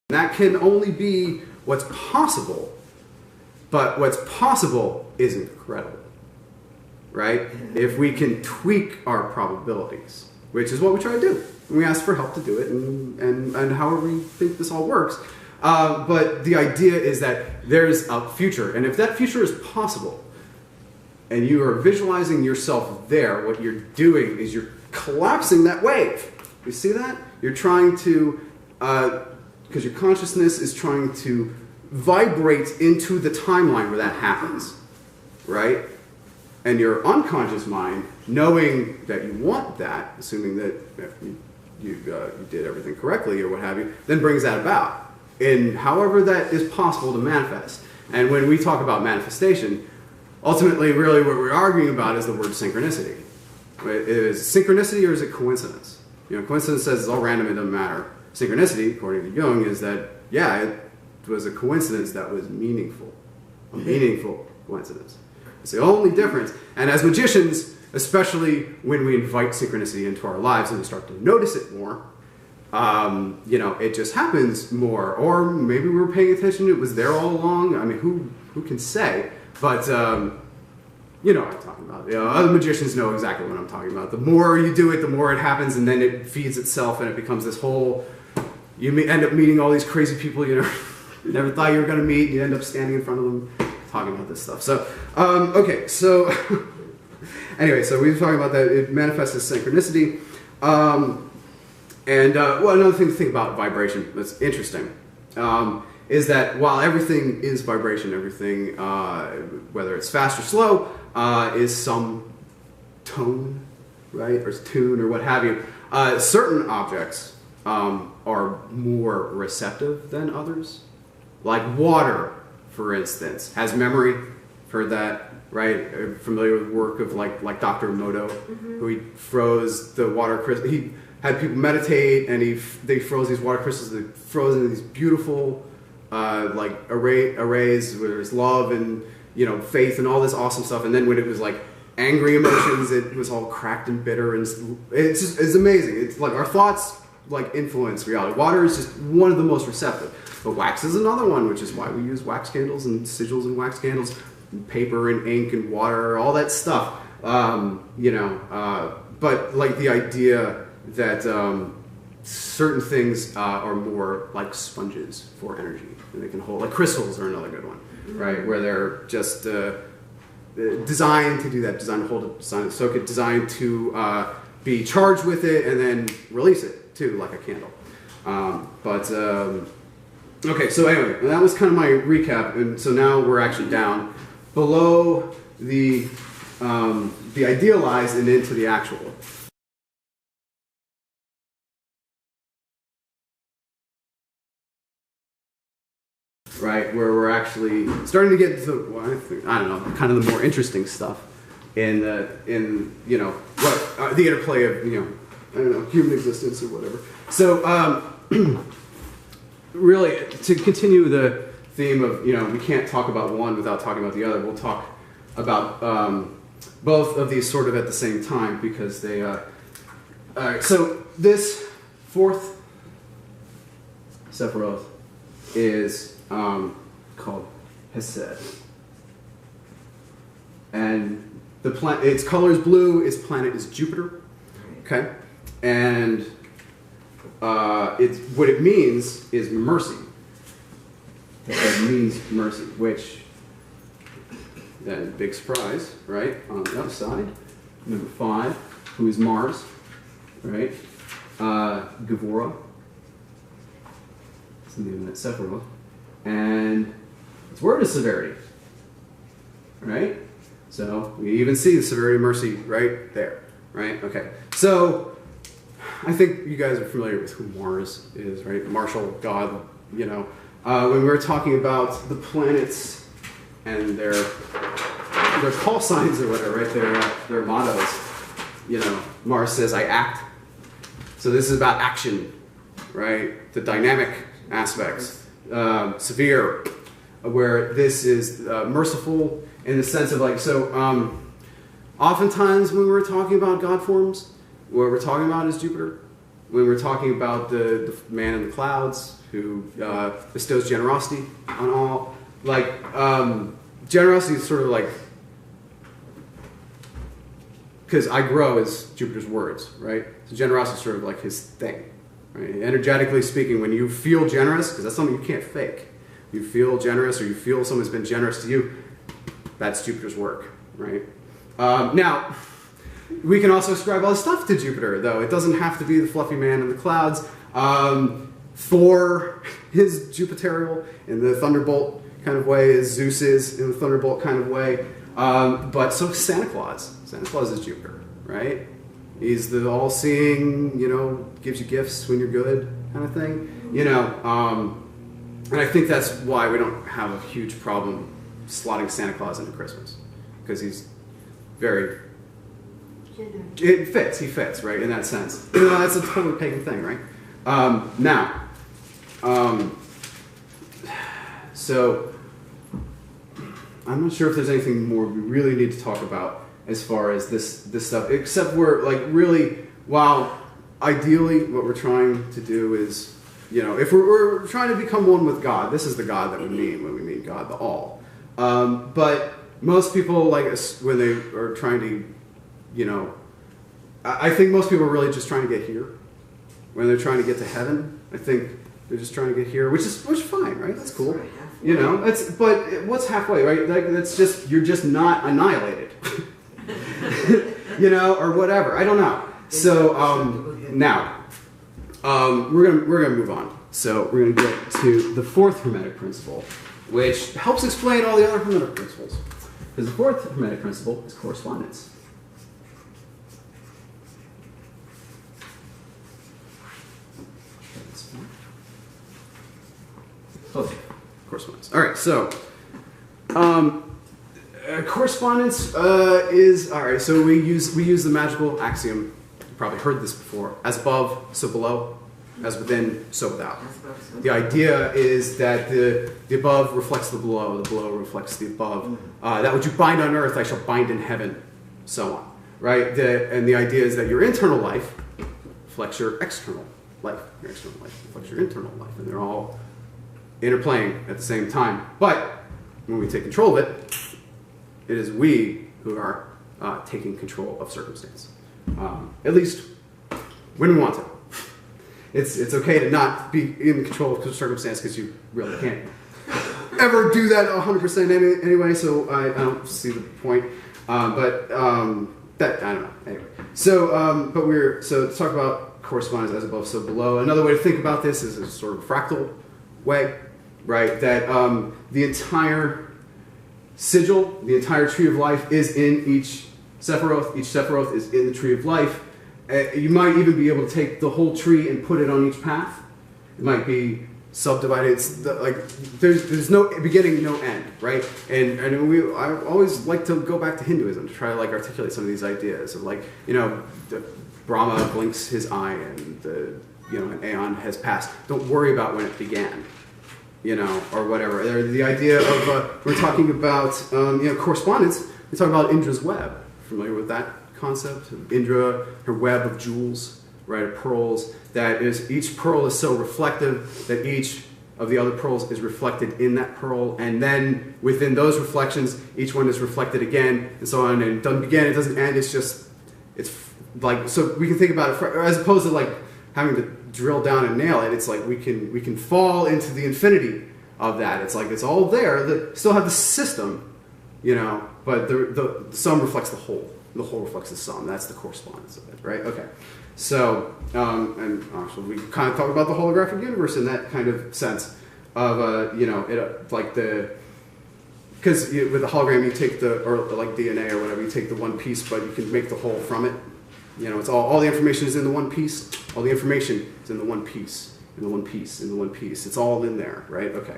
That can only be what's possible, but what's possible isn't incredible, right? If we can tweak our probabilities, which is what we try to do. We ask for help to do it, and however we think this all works. But the idea is that there's a future, and if that future is possible, and you are visualizing yourself there, what you're doing is you're collapsing that wave. You see that? You're trying to, because your consciousness is trying to vibrate into the timeline where that happens, right? And your unconscious mind, knowing that you want that, assuming that you did everything correctly or what have you, then brings that about in however that is possible to manifest. And when we talk about manifestation, ultimately, really what we're arguing about is the word synchronicity. Is it synchronicity or is it coincidence? You know, coincidence says it's all random, it doesn't matter. Synchronicity, according to Jung, is that, yeah, it was a coincidence that was meaningful. A meaningful coincidence. It's the only difference. And as magicians, especially when we invite synchronicity into our lives and we start to notice it more, you know, it just happens more. Or maybe we were paying attention, it was there all along. I mean, who can say? But, you know what I'm talking about. You know, other magicians know exactly what I'm talking about. The more you do it, the more it happens, and then it feeds itself, and it becomes this whole... You end up meeting all these crazy people you never thought you were going to meet, and you end up standing in front of them talking about this stuff. So, okay, so... anyway, so we were talking about that. It manifests as synchronicity. Well, another thing to think about vibration that's interesting is that while everything is vibration, everything, whether it's fast or slow, is some tone, right, or tune or what have you. Certain objects are more receptive than others. Like water, for instance, has memory. Heard that, right? Familiar with work of like Dr. Emoto, who he froze the water crystals. He had people meditate, and they froze these water crystals. They froze into these beautiful like arrays where there's love and, you know, faith and all this awesome stuff. And then when it was like angry emotions, it was all cracked and bitter, and it's amazing. It's like our thoughts like influence reality. Water is just one of the most receptive. But wax is another one, which is why we use wax candles and sigils and wax candles, and paper and ink and water, all that stuff. You know, but like the idea that certain things are more like sponges for energy, and they can hold, like crystals are another good one, right? Where they're just designed to do that, designed to hold it, designed to soak it, designed to be charged with it and then release it too, like a candle. Okay, so anyway, that was kind of my recap, and so now we're actually down below the idealized and into the actual. Right, where we're actually starting to get to, well, I don't know, kind of the more interesting stuff in you know, what the interplay of, you know, I don't know, human existence or whatever. So really, to continue the theme of, you know, we can't talk about one without talking about the other. We'll talk about both of these sort of at the same time, because they. So this fourth Sephiroth is called Hesed, and the planet, its color is blue. Its planet is Jupiter. Okay, and it's what it means is mercy. It means mercy, which then big surprise, right? On the other side, number 5, who is Mars, right? Gevora. That's the name of that Sephiroth. And its word is severity, right? So we even see the severity of mercy right there, right? Okay, so I think you guys are familiar with who Mars is, right? Martial god, you know. When we were talking about the planets and their call signs or whatever, right? Their mottos, you know. Mars says, "I act." So this is about action, right? The dynamic aspects. Severe, where this is merciful in the sense of like, so oftentimes when we're talking about God forms, what we're talking about is Jupiter, when we're talking about the man in the clouds who bestows generosity on all. Like, generosity is sort of like, because I grow is Jupiter's words, right? So generosity is sort of like his thing, right? Energetically speaking, when you feel generous, because that's something you can't fake, you feel generous or you feel someone's been generous to you, that's Jupiter's work, right? Now, we can also ascribe all this stuff to Jupiter, though. It doesn't have to be the fluffy man in the clouds. Thor is Jupiterial in the thunderbolt kind of way, as Zeus is in the thunderbolt kind of way. But so is Santa Claus. Santa Claus is Jupiter, right? He's the all-seeing, you know, gives you gifts when you're good kind of thing. You know, and I think that's why we don't have a huge problem slotting Santa Claus into Christmas. Because he's very... It fits, he fits, right, in that sense. You know, that's a totally pagan thing, right? So, I'm not sure if there's anything more we really need to talk about as far as this stuff, except we're like really, while ideally what we're trying to do is, you know, if we're trying to become one with God, this is the God that we mean when we mean God, the all. But most people, like us, when they are trying to, you know, I think most people are really just trying to get here. When they're trying to get to heaven, I think they're just trying to get here, which is fine, right? That's cool. You know, but what's halfway, right? Like, that's just, you're just not annihilated. You know, or whatever. I don't know. So now we're gonna move on. So we're gonna get to the fourth Hermetic principle, which helps explain all the other Hermetic principles. Because the fourth Hermetic principle is correspondence. Oh, correspondence. All right, so correspondence is all right. So we use the magical axiom. You've probably heard this before: as above, so below; as within, so without. The idea is that the above reflects the below reflects the above. That which you bind on earth, I shall bind in heaven, so on. Right? And the idea is that your internal life reflects your external life. Your external life reflects your internal life, and they're all interplaying at the same time. But when we take control of it, it is we who are taking control of circumstance. At least when we want to. It's okay to not be in control of circumstance because you really can't ever do that 100% anyway, so I don't see the point. That, I don't know. Anyway. So, so to talk about correspondence as above, so below. Another way to think about this is a sort of fractal way, right? That the entire sigil, the entire tree of life is in each Sephiroth. Each Sephiroth is in the tree of life. You might even be able to take the whole tree and put it on each path. It might be subdivided. It's there's no beginning, no end, right? And I always like to go back to Hinduism to try to like articulate some of these ideas of like, you know, Brahma blinks his eye and an aeon has passed. Don't worry about when it began, you know, or whatever. The idea of we're talking about correspondence. We talk about Indra's web. Familiar with that concept? Indra, her web of jewels, right, of pearls. That is, each pearl is so reflective that each of the other pearls is reflected in that pearl, and then within those reflections, each one is reflected again, and so on. And it doesn't begin, it doesn't end. It's like, so we can think about it as opposed to like having to drill down and nail it. It's like we can fall into the infinity of that. It's like it's all there. Still have the system, you know, but the sum reflects the whole. The whole reflects the sum. That's the correspondence of it, right? Okay. So, and actually, we kind of talk about the holographic universe in that kind of sense of, because with the hologram you take or like DNA or whatever, you take the one piece, but you can make the whole from it. You know, it's all the information is in the one piece. All the information is in the one piece, in the one piece, in the one piece. It's all in there, right? Okay.